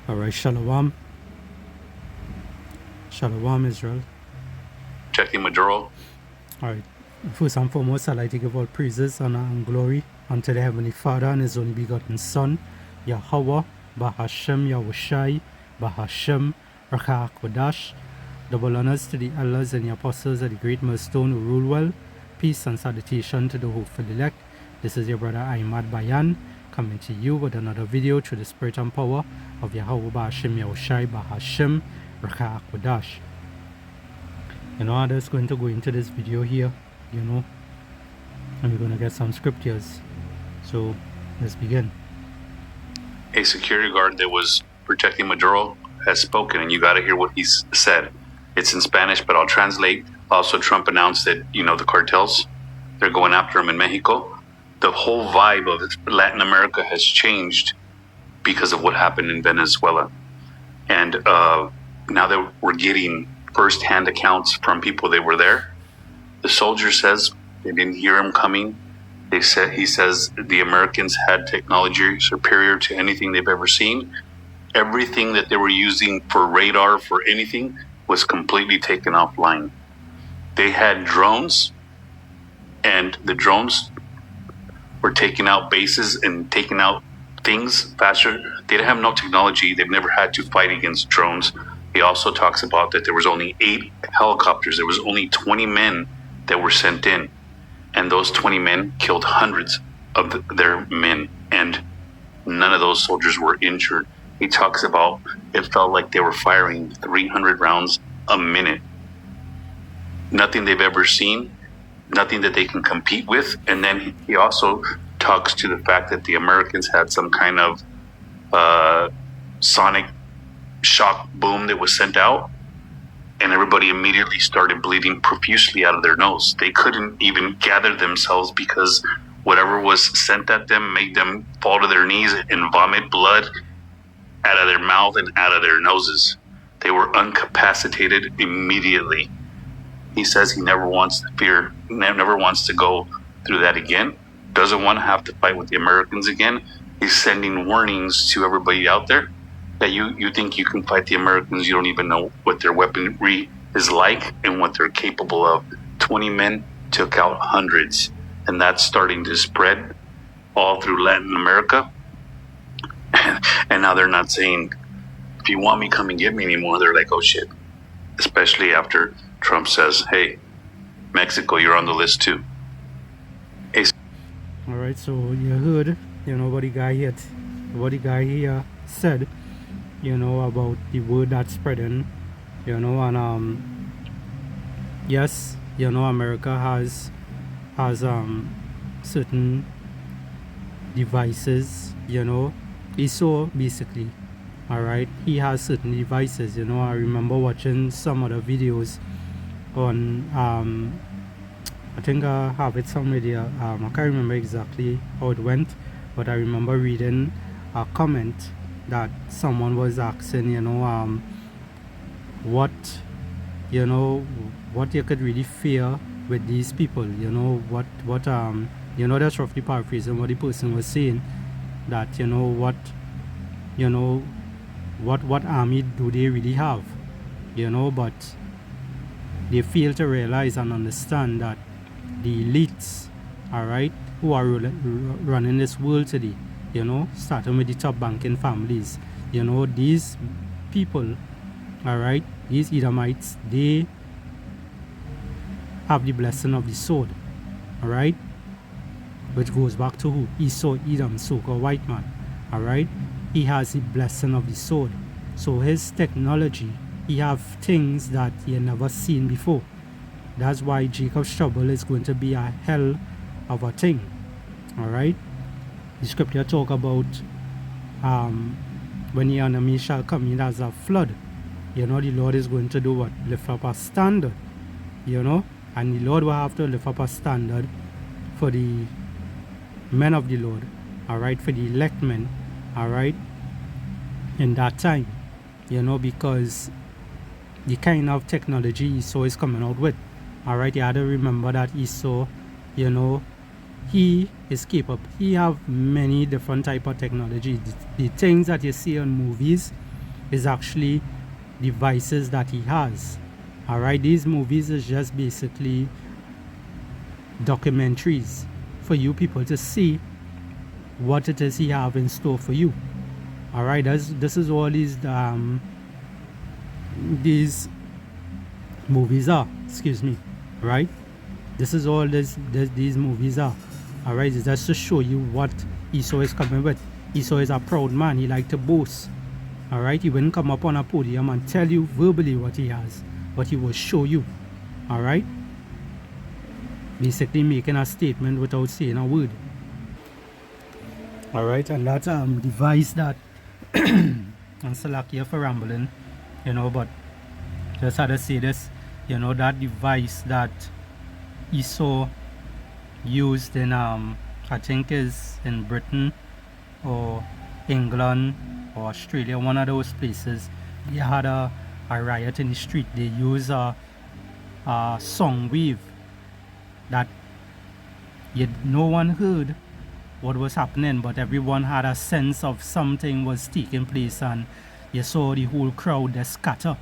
Alright, Shalom. Shalom, Israel. Checking Maduro. Alright, first and foremost, I'd like to give all praises, honor, and glory unto the Heavenly Father and His only begotten Son, Yahweh, Bahashem, Yahushai, Bahashem, Rakha Kodash. Double honors to the elders and the apostles of the great millstone who rule well. Peace and salutation to the hopeful elect. This is your brother INVADE Bayan, coming to you with another video through the spirit and power of Yahweh Bahashem, Yahushai, Bahashem, Rakha Kodash. I'm just going to go into this video here, and we're going to get some scriptures. So let's begin. A security guard that was protecting Maduro has spoken, and you got to hear what he's said. It's in Spanish, but I'll translate. Also, Trump announced that, the cartels, they're going after him in Mexico. The whole vibe of Latin America has changed because of what happened in Venezuela. And now that we're getting first-hand accounts from people that were there, the soldier says they didn't hear him coming. He says the Americans had technology superior to anything they've ever seen. Everything that they were using for radar, for anything, was completely taken offline. They had drones, and the drones were taking out bases and taking out things faster. They didn't have no technology. They've never had to fight against drones. He also talks about that there was only 8 helicopters. There was only 20 men that were sent in. And those 20 men killed hundreds of their men. And none of those soldiers were injured. He talks about it felt like they were firing 300 rounds a minute. Nothing they've ever seen. Nothing that they can compete with. And then he also talks to the fact that the Americans had some kind of sonic shock boom that was sent out, and everybody immediately started bleeding profusely out of their nose. They couldn't even gather themselves because whatever was sent at them made them fall to their knees and vomit blood out of their mouth and out of their noses. They were incapacitated immediately. He says he never wants to go through that again, doesn't want to have to fight with the Americans again. He's sending warnings to everybody out there that you think you can fight the Americans. You don't even know what their weaponry is like and what they're capable of. 20 men took out hundreds, and that's starting to spread all through Latin America. And now they're not saying, if you want me, come and get me anymore. They're like, oh shit. Especially after Trump says, hey, Mexico, you're on the list too. All right, so you heard, what the guy here said, about the word that's spreading, and yes, America has certain devices, ESO basically. All right, he has certain devices. I remember watching some other videos on I think I have it somewhere. I can't remember exactly how it went, but I remember reading a comment that someone was asking, what you could really fear with these people, that's roughly paraphrasing what the person was saying, that what army do they really have, but they fail to realize and understand that the elites, all right, who are running this world today, starting with the top banking families, these people, all right, these Edomites, they have the blessing of the sword, all right, which goes back to who? Esau, Edom, so-called white man, all right. He has the blessing of the sword. So his technology, he have things that he had never seen before. That's why Jacob's trouble is going to be a hell of a thing. Alright? The scripture talk about when the enemy shall come in as a flood. The Lord is going to do what? Lift up a standard. And the Lord will have to lift up a standard for the men of the Lord. Alright? For the elect men. Alright? In that time. Because the kind of technology Esau is coming out with. Alright, you have to remember that Esau, he is capable. He have many different type of technology. The things that you see on movies, is actually devices that he has. All right, these movies is just basically documentaries for you people to see what it is he have in store for you. All right, this is all these movies are. Excuse me, right? This is all these movies are. All right, it's just to show you what Esau is coming with. Esau is a proud man. He like to boast. All right, he wouldn't come up on a podium and tell you verbally what he has, but he will show you. All right, basically making a statement without saying a word. All right, and that device that and Salakia for rambling, but just had to say this, that device that Esau used in I think is in Britain or England or Australia, one of those places. They had a riot in the street. They used a song wave that no one heard what was happening, but everyone had a sense of something was taking place, and you saw the whole crowd that scatter,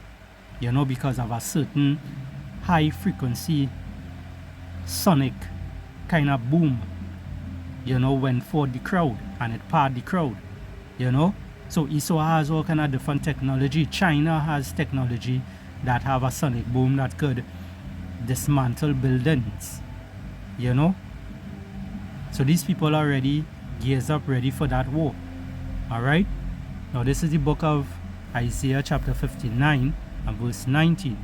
because of a certain high frequency sonic kind of boom, went for the crowd, and it parted the crowd, So Esau has all kind of different technology. China has technology that have a sonic boom that could dismantle buildings, So these people are ready, gears up, ready for that war. All right. Now this is the book of Isaiah chapter 59 and verse 19.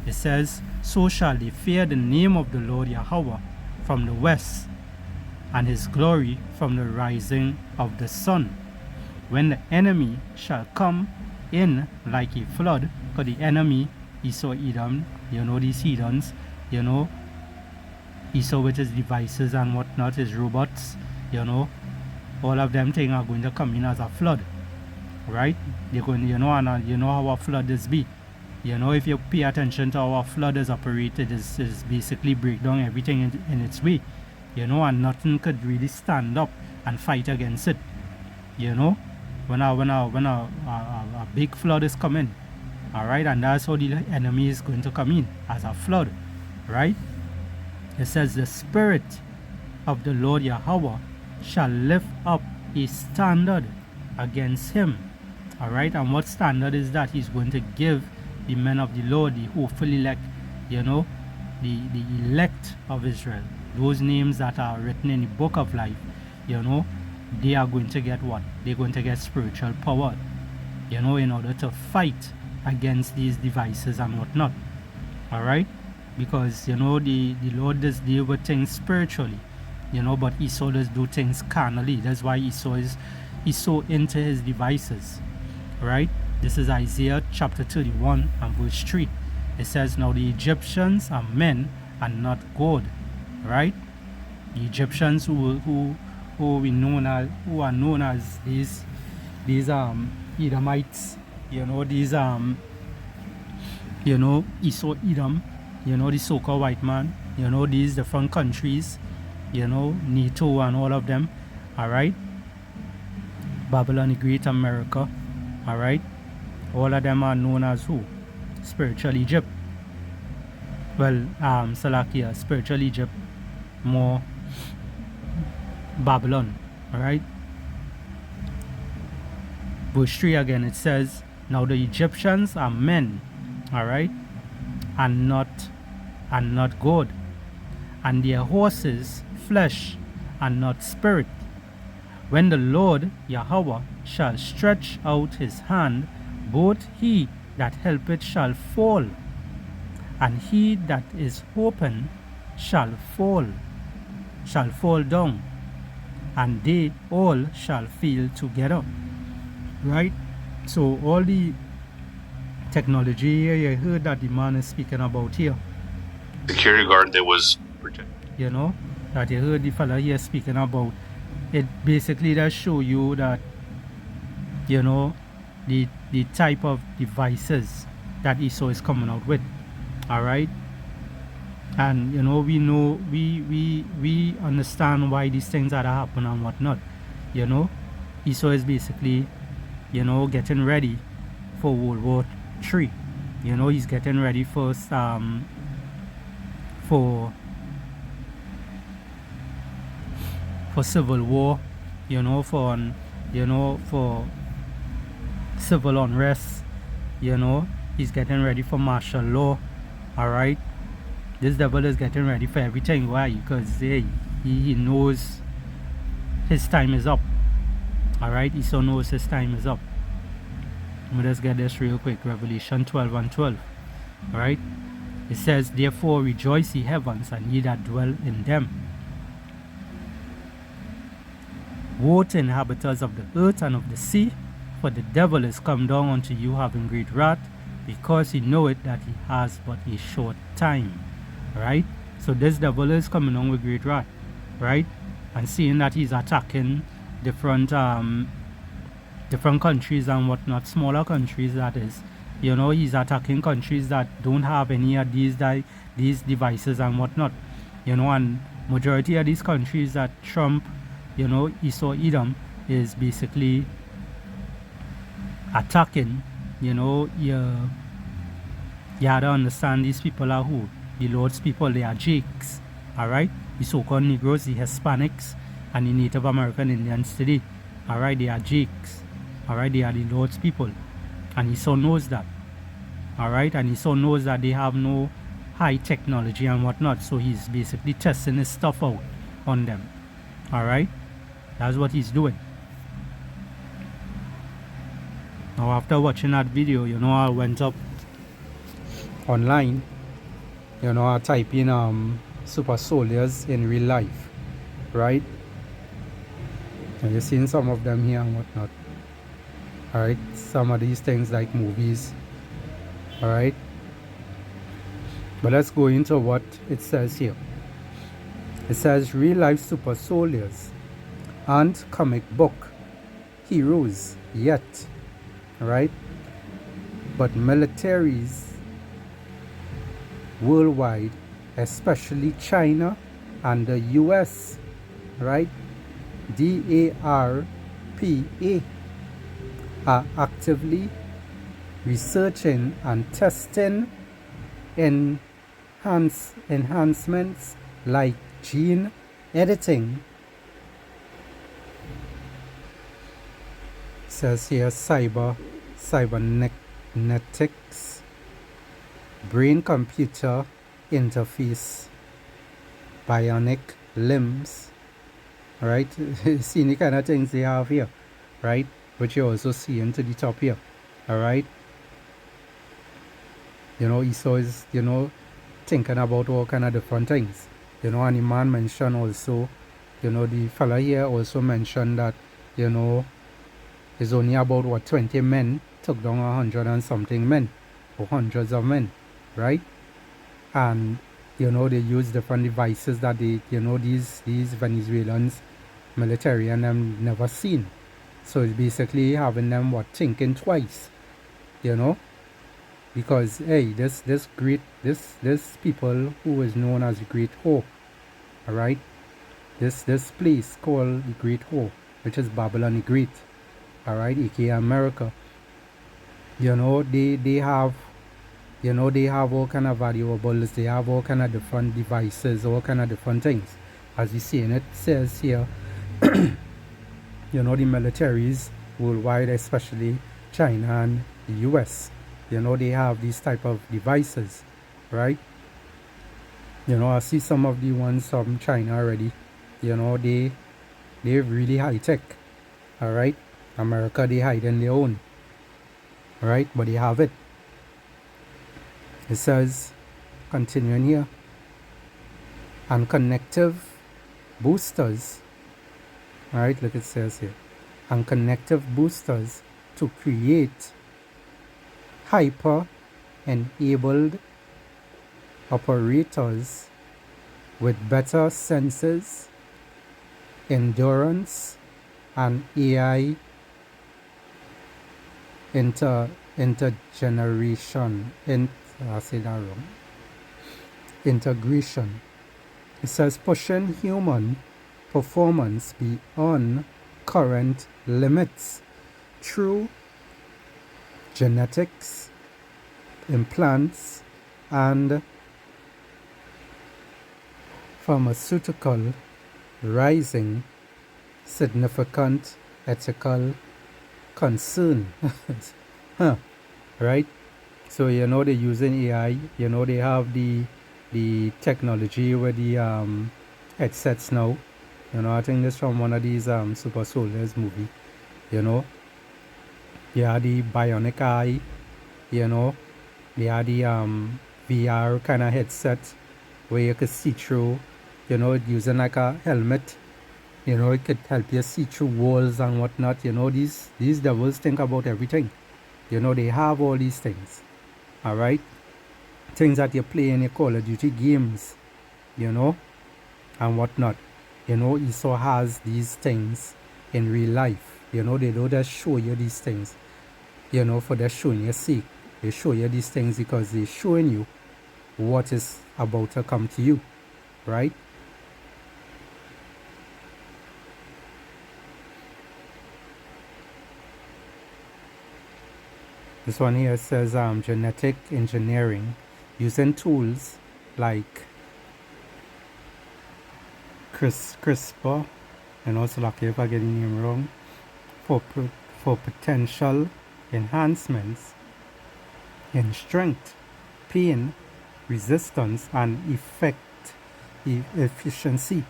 It says, "So shall they fear the name of the Lord Yahweh from the west, and his glory from the rising of the sun. When the enemy shall come in like a flood," because the enemy, Esau, Edom, these heathens, Esau with his devices and whatnot, his robots, all of them things are going to come in as a flood, right? They're going, and how a flood is be. If you pay attention to how a flood is operated, is basically break down everything in its way, and nothing could really stand up and fight against it, when a big flood is coming, all right, and that's how the enemy is going to come in as a flood, right? It says, "The Spirit of the Lord Yahweh shall lift up a standard against him." All right, and what standard is that? He's going to give the men of the Lord, the hopeful elect, the elect of Israel, those names that are written in the book of life, they are going to get what? They're going to get spiritual power, in order to fight against these devices and whatnot. All right, because the Lord does deal with things spiritually, but Esau does do things carnally. That's why Esau is so into his devices. Right? This is Isaiah chapter 31 and verse 3. It says, "Now the Egyptians are men and not God." Right? The Egyptians who are known as these Edomites, these Esau Edom, the so-called white man, these different countries, NATO and all of them, all right, Babylon the Great, America, all right, all of them are known as who? Spiritual Egypt. Well, Salakia, spiritual Egypt, more Babylon, all right. Verse 3 again, it says, "Now the Egyptians are men, all right, and not God, and their horses flesh and not spirit. When the Lord Yahweh shall stretch out his hand, both he that helpeth shall fall, and he that is hoping shall fall down, and they all shall fail together." Right? So all the technology here, you heard that the man is speaking about here. Security guard that was protected. That you heard the fella here speaking about. It basically does show you that, the type of devices that Esau is coming out with. All right? And, we understand why these things are happening and whatnot. Esau is basically, getting ready for World War III. You know, he's getting ready for civil war, you know, for civil unrest, you know. He's getting ready for martial law. All right, this devil is getting ready for everything. Why? Because hey, he knows his time is up. All right, he so knows his time is up. Let me just get this real quick. Revelation 12:12. All right, it says, therefore rejoice ye heavens, and ye that dwell in them. Woe to inhabitants of the earth and of the sea, for the devil is come down unto you having great wrath, because he knoweth that he has but a short time. Right? So this devil is coming on with great wrath. Right? And seeing that he's attacking different countries and whatnot, smaller countries that is. You know, he's attacking countries that don't have any of these devices and whatnot. You know, and majority of these countries that Trump, you know, Esau Edom is basically attacking. You know, you have to understand these people are who? The Lord's people. They are Jakes. Alright? The so-called Negroes, the Hispanics, and the Native American Indians today. Alright? They are Jakes. Alright? They are the Lord's people. And Esau knows that. Alright? And Esau knows that they have no high technology and whatnot. So he's basically testing his stuff out on them. Alright? That's what he's doing. Now after watching that video, you know, I went up online. You know, I type in super soldiers in real life. Right? And you've seen some of them here and whatnot. Alright, some of these things like movies. Alright, but let's go into what it says here. It says real life super soldiers and comic book heroes yet. Alright, but militaries worldwide, especially China and the US, right, DARPA, are actively researching and testing enhancements like gene editing. It says here cybernetics, brain computer interface, bionic limbs. Right? See the kind of things they have here, right? Which you also see into the top here. Alright. You know, Esau is, you know, thinking about all kind of different things. You know, and the man mentioned also, you know, the fella here also mentioned that, you know, it's only about what 20 men took down 100 and something men, or hundreds of men, right? And you know, they use different devices that they, you know, these Venezuelans military and them never seen. So it's basically having them thinking twice, you know, because hey, this people who is known as the Great Hope, all right, this place called the Great Hope, which is Babylon the Great, all right, aka America. You know, they have, you know, they have all kind of valuables, they have all kind of different devices, all kind of different things. As you see, and it says here. You know, the militaries worldwide, especially China and the US, you know, they have these type of devices, right? You know, I see some of the ones from China already. You know, they're really high tech. All right, America, they hide in their own. All right, but they have it. It says, continuing here, and connective boosters. Alright, look, it says here, and connective boosters to create hyper enabled operators with better senses, endurance, and AI integration. It says pushing human performance beyond current limits through genetics, implants, and pharmaceutical rising significant ethical concern. Huh, right? So they're using AI. They have the technology with the headsets now. I think this from one of these super soldiers movie. They are the bionic eye. They are the VR kind of headset where you could see through. Using like a helmet. It could help you see through walls and whatnot. These devils think about everything. They have all these things. Alright? Things that you play in your Call of Duty games, and whatnot. Esau has these things in real life. They don't just show you these things, for their showing your sake. They show you these things because they're showing you what is about to come to you. Right? This one here says genetic engineering using tools like CRISPR, and also lucky if I get the name wrong, for potential enhancements in strength, pain, resistance, and efficiency,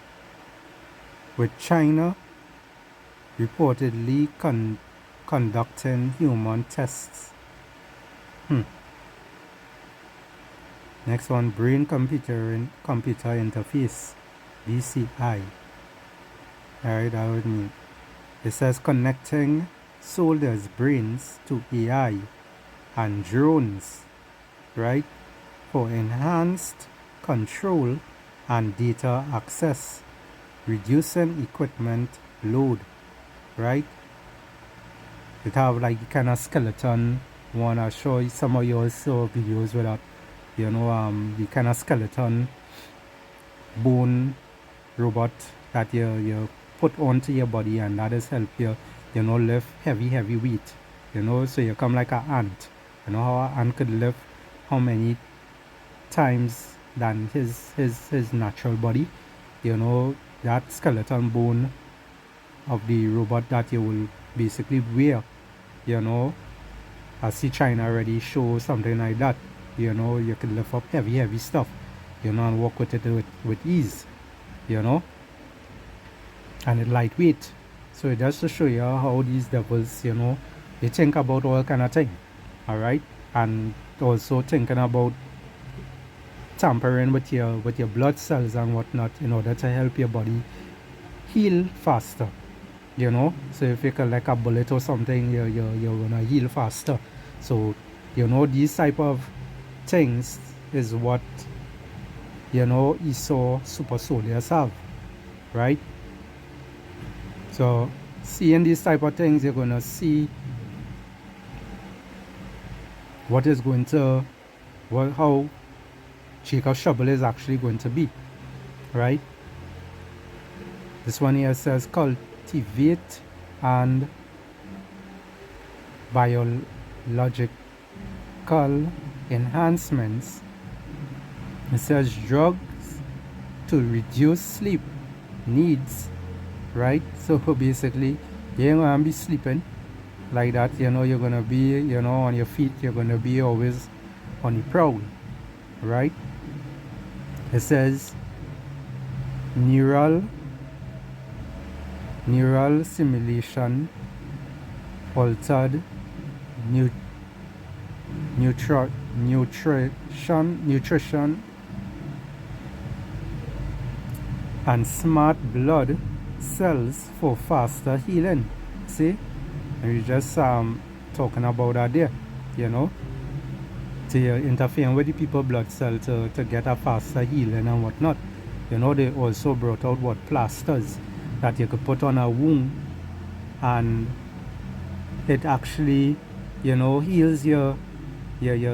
with China reportedly conducting human tests. Next one, brain-computer interface, BCI. Alright, that would mean it says connecting soldiers' brains to AI and drones, right, for enhanced control and data access, reducing equipment load, right? It have like the kind of skeleton one. I show you some of you also videos with that, the kind of skeleton bone robot that you put onto your body, and that is help you lift heavy weight, so you come like an ant. How an ant could lift how many times than his natural body. That skeleton bone of the robot that you will basically wear. I see China already show something like that. You can lift up heavy stuff, and walk with it with ease, and it's lightweight. So it just to show you how these devils, they think about all kind of thing. Alright? And also thinking about tampering with your blood cells and whatnot in order to help your body heal faster. So if you collect a bullet or something, you're gonna heal faster. So these type of things is what Esau super soldiers have, right? So seeing these type of things, you're gonna see what is going to how Jacob Shovel is actually going to be, right? This one here says cultivate and biological enhancements. It says drugs to reduce sleep needs, right? So basically you ain't gonna be sleeping like that, you're gonna be on your feet, you're gonna be always on the prowl, right? It says neural simulation, altered nutrition, and smart blood cells for faster healing. See, and we just talking about that there, to interfere with the people's blood cell to get a faster healing and whatnot. They also brought out what plasters that you could put on a wound, and it actually heals your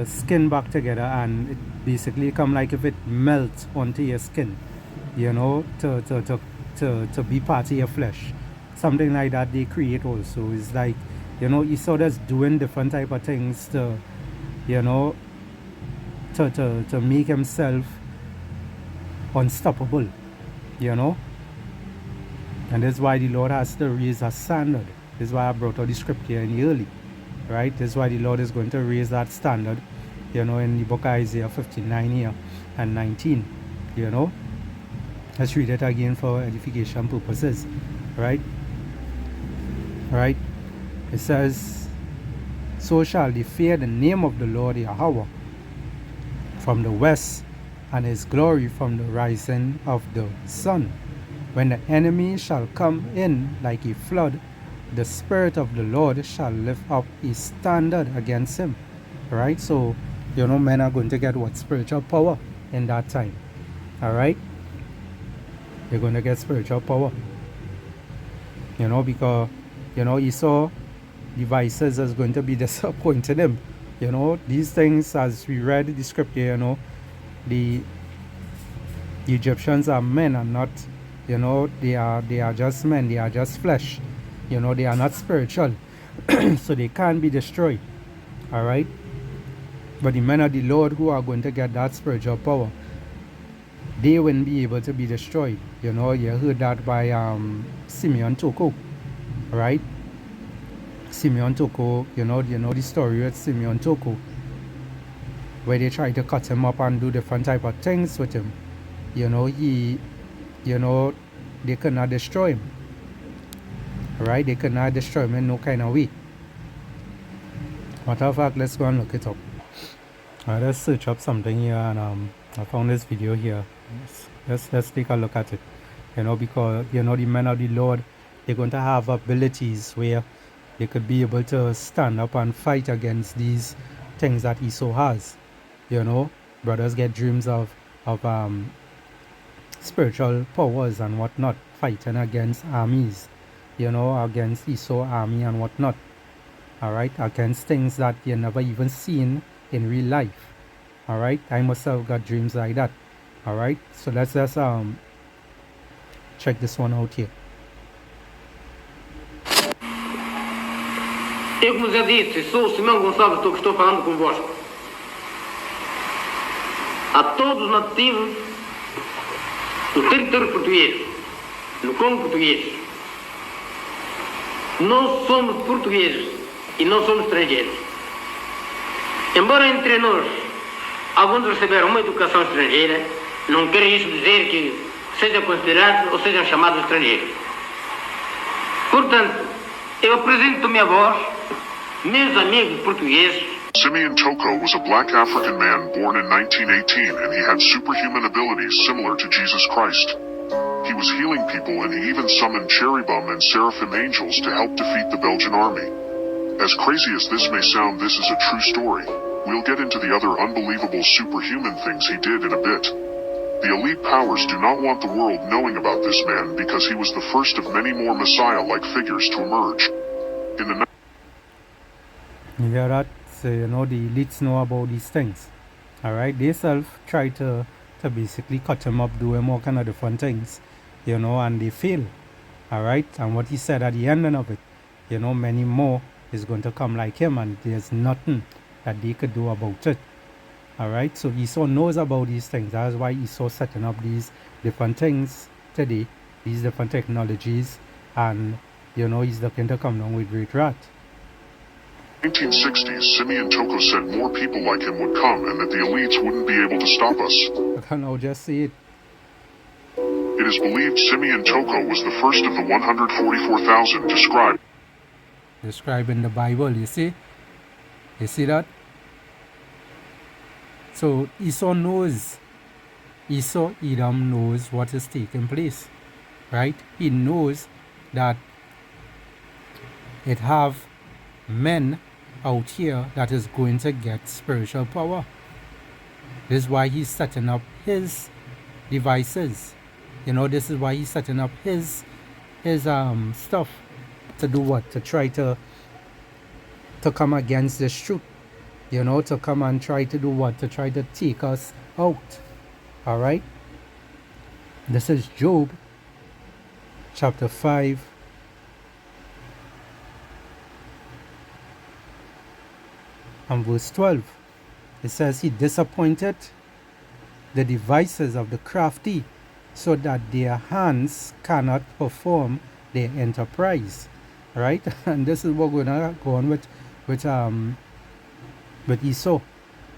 skin back together, and it basically come like if it melts onto your skin, to be part of your flesh. Something like that they create also. It's like You know, Esau is doing different type of things to, you know, to make himself unstoppable, you know. And that's why the Lord has to raise a standard. This is why I brought out the scripture in the early, right? This is why the Lord is going to raise that standard, you know, in the book of Isaiah 59 here and 19, you know. Let's read it again for edification purposes, right? Right? It says, so shall they fear the name of the Lord Yahweh from the west, and his glory from the rising of the sun. When the enemy shall come in like a flood, the Spirit of the Lord shall lift up a standard against him. Right? So, you know, men are going to get what? Spiritual power in that time. Alright? They're going to get spiritual power. You know, because, you know, Esau devices is going to be disappointing him. You know, these things, as we read the scripture, you know, the Egyptians are men and not, you know, they are just men, they are just flesh. You know, they are not spiritual. So they can't be destroyed. Alright? But the men of the Lord who are going to get that spiritual power, they won't be able to be destroyed. You know, you heard that by Simeon Toko. Right? Simeon Toko, you know the story with Simeon Toko, where they try to cut him up and do different type of things with him. You know, they could not destroy him. Right? They could not destroy him in no kind of way. Matter of fact, let's go and look it up. Let's search up something here, and I found this video here. Let's take a look at it. You know, because, you know, the men of the Lord, they're going to have abilities where they could be able to stand up and fight against these things that Esau has. You know, brothers get dreams of spiritual powers and whatnot, fighting against armies, you know, against Esau army and whatnot. Alright, against things that you never even seen in real life. Alright, I myself got dreams like that. Alright, so let's just check this one out here. Eu, como já disse, sou o Simão Gonçalves que estou falando convosco. A todos os nativos do território português, no Congo português, nós somos portugueses e não somos estrangeiros. Embora entre nós alguns receberam uma educação estrangeira, não quer isso dizer que sejam considerados ou sejam chamados estrangeiros. Portanto, eu apresento-me a vós, meus amigos portugueses. Simeon Toko was a black African man born in 1918, and he had superhuman abilities similar to Jesus Christ. He was healing people, and he even summoned cherubim and seraphim angels to help defeat the Belgian army. As crazy as this may sound, this is a true story. We'll get into the other unbelievable superhuman things he did in a bit. The elite powers do not want the world knowing about this man because he was the first of many more Messiah-like figures to emerge. In the You hear that? So, you know, the elites know about these things. Alright, they self try to basically cut him up, do him all kind of different things, you know, and they fail. Alright, and what he said at the ending of it, you know, many more is going to come like him, and there's nothing that they could do about it. Alright, so Esau knows about these things. That's why Esau setting up these different things today, these different technologies, and, you know, he's looking to come down with great wrath. 1960s, Simeon Toko said more people like him would come and that the elites wouldn't be able to stop us. I can now just see it. It is believed Simeon Toko was the first of the 144,000 described in the Bible, you see? You see that? So Esau knows, Edom knows what is taking place, right? He knows that it have men out here that is going to get spiritual power. This is why he's setting up his devices. You know, this is why he's setting up his stuff to do what? To try to come against this truth. You know, to come and try to do what? To try to take us out. Alright? This is Job chapter 5 and verse 12. It says he disappointed the devices of the crafty so that their hands cannot perform their enterprise. Right? And this is what we're gonna go on with Esau.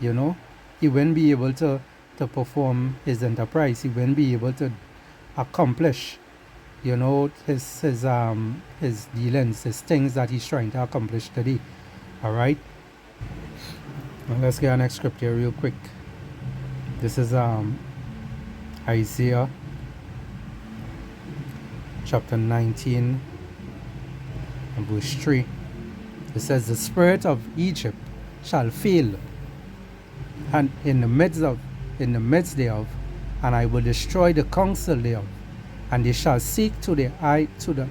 You know, he wouldn't be able to perform his enterprise. He wouldn't be able to accomplish, you know, his dealings, his things that he's trying to accomplish today. All right. Well, let's get our next scripture real quick. This is Isaiah chapter 19 and verse 3. It says, the spirit of Egypt shall fail, and in the midst thereof, and I will destroy the counsel thereof, and they shall seek to the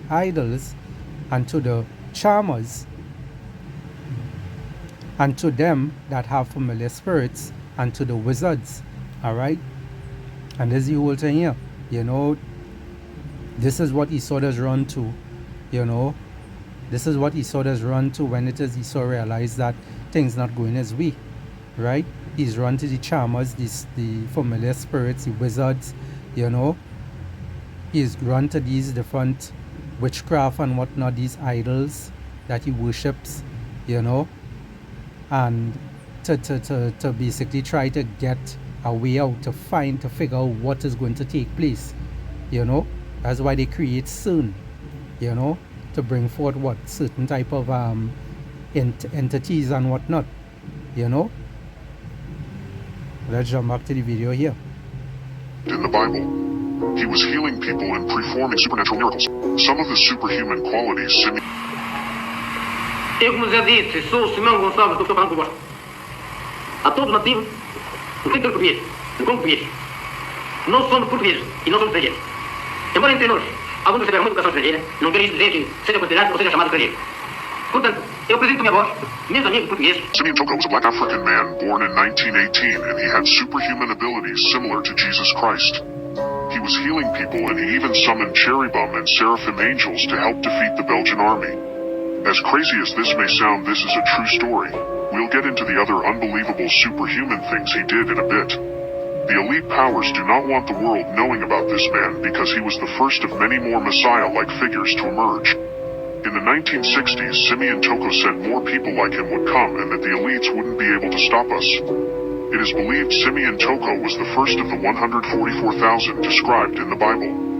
idols and to the charmers and to them that have familiar spirits and to the wizards. All right. And this is the whole thing here. You know, this is what Esau does run to. You know, this is what Esau does run to when it is Esau realize that things not going his way. Right. He's run to the charmers, the familiar spirits, the wizards. You know, he's run to these different witchcraft and whatnot, these idols that he worships. You know, and to basically try to get a way out, to figure out what is going to take place. You know, that's why they create soon, you know, to bring forth what certain type of entities and whatnot. You know, let's jump back to the video here. In the Bible, he was healing people and performing supernatural miracles. Some of his superhuman qualities Eu, como já disse, sou o Simão Gonçalves do Campo Branco. A todo nativo, não tem que ter português, não como português. Nós somos portugueses e não somos estrangeiros. Embora entre nós, alguns receberam uma educação estrangeira, não quer isso dizer que seja considerado ou seja chamado estrangeiro. Portanto, eu apresento minha voz, meus amigos portugueses. Simeon Toko was a black African man born in 1918, and he had superhuman abilities similar to Jesus Christ. He was healing people, and he even summoned cherubim and seraphim angels to help defeat the Belgian army. As crazy as this may sound, this is a true story. We'll get into the other unbelievable superhuman things he did in a bit. The elite powers do not want the world knowing about this man because he was the first of many more Messiah-like figures to emerge. In the 1960s, Simeon Toko said more people like him would come and that the elites wouldn't be able to stop us. It is believed Simeon Toko was the first of the 144,000 described in the Bible.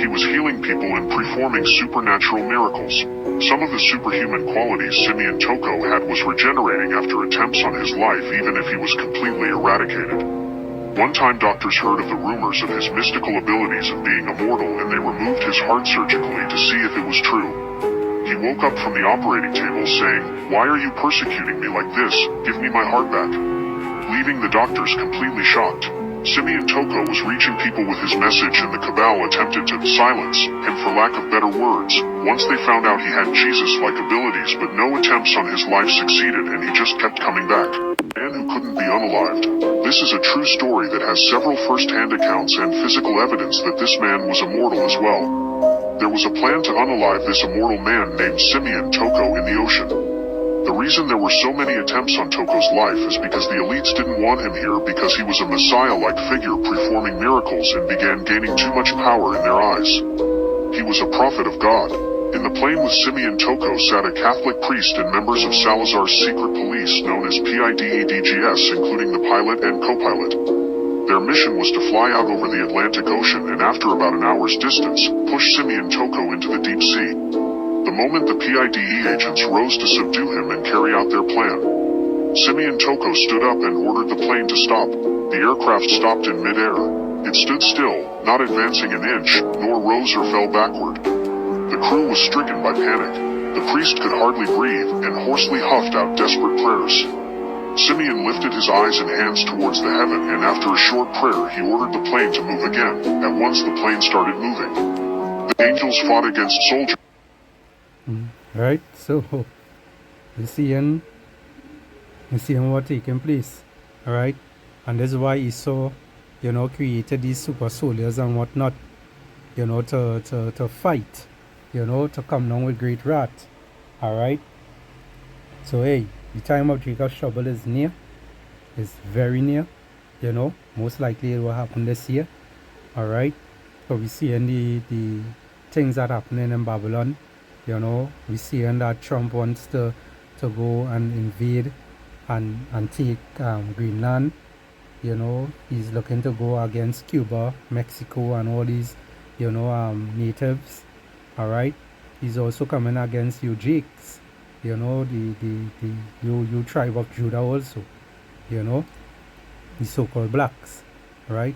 He was healing people and performing supernatural miracles. Some of the superhuman qualities Simeon Toko had was regenerating after attempts on his life, even if he was completely eradicated. One time doctors heard of the rumors of his mystical abilities of being immortal, and they removed his heart surgically to see if it was true. He woke up from the operating table saying, "Why are you persecuting me like this? Give me my heart back," leaving the doctors completely shocked. Simeon Toko was reaching people with his message, and the cabal attempted to silence him for lack of better words. Once they found out he had Jesus-like abilities, but no attempts on his life succeeded, and he just kept coming back. A man who couldn't be unalived. This is a true story that has several first-hand accounts and physical evidence that this man was immortal as well. There was a plan to unalive this immortal man named Simeon Toko in the ocean. The reason there were so many attempts on Toko's life is because the elites didn't want him here because he was a Messiah-like figure performing miracles and began gaining too much power in their eyes. He was a prophet of God. In the plane with Simeon Toko sat a Catholic priest and members of Salazar's secret police known as PIDEDGS, including the pilot and co-pilot. Their mission was to fly out over the Atlantic Ocean and after about an hour's distance, push Simeon Toko into the deep sea. The moment the PIDE agents rose to subdue him and carry out their plan, Simeon Toko stood up and ordered the plane to stop. The aircraft stopped in midair. It stood still, not advancing an inch, nor rose or fell backward. The crew was stricken by panic. The priest could hardly breathe and hoarsely huffed out desperate prayers. Simeon lifted his eyes and hands towards the heaven, and after a short prayer, he ordered the plane to move again. At once the plane started moving. The angels fought against soldiers. Right, so you seeing what taking place, all right, and this is why Esau, you know, created these super soldiers and whatnot, you know, to fight, you know, to come down with great wrath, all right. So hey, The time of Jacob's trouble is near. It's very near. You know, most likely it will happen this year. Alright. So we seeing the things that happening in Babylon. You know, we seeing that Trump wants to go and invade and take Greenland. You know, he's looking to go against Cuba, Mexico, and all these, you know, natives. Alright. He's also coming against you Jakes. You know, you tribe of Judah also. You know, the so-called blacks. Right.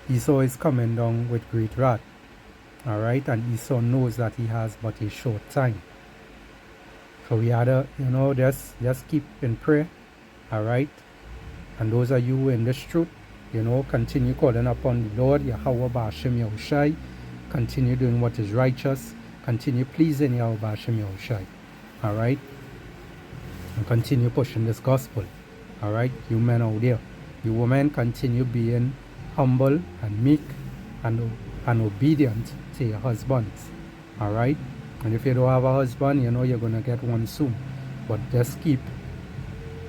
Esau is coming down with great wrath. Alright, and Esau knows that he has but a short time. So we had to, you know, just keep in prayer. Alright. And those of you in this truth, you know, continue calling upon the Lord, Yahweh Ba'ashem Yahushai. Continue doing what is righteous. Continue pleasing Yahweh Ba'ashem Yahushai. Alright. And continue pushing this gospel. Alright, you men out there. You women continue being humble and meek and obedient to your husbands. Alright? And if you don't have a husband, you know you're going to get one soon. But just keep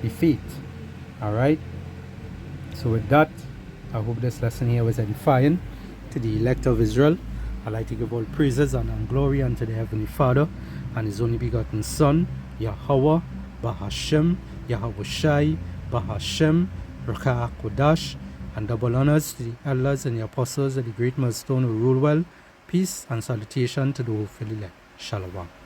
the faith. Alright? So with that, I hope this lesson here was edifying to the elect of Israel. I'd like to give all praises and glory unto the Heavenly Father and His only begotten Son, Yahweh, Bahashem, Yahweh Shai, Bahashem, Rakah Kodash, and double honors to the elders and the apostles of the great millstone who rule well. Peace and salutation to the hopeful elect. Shalom.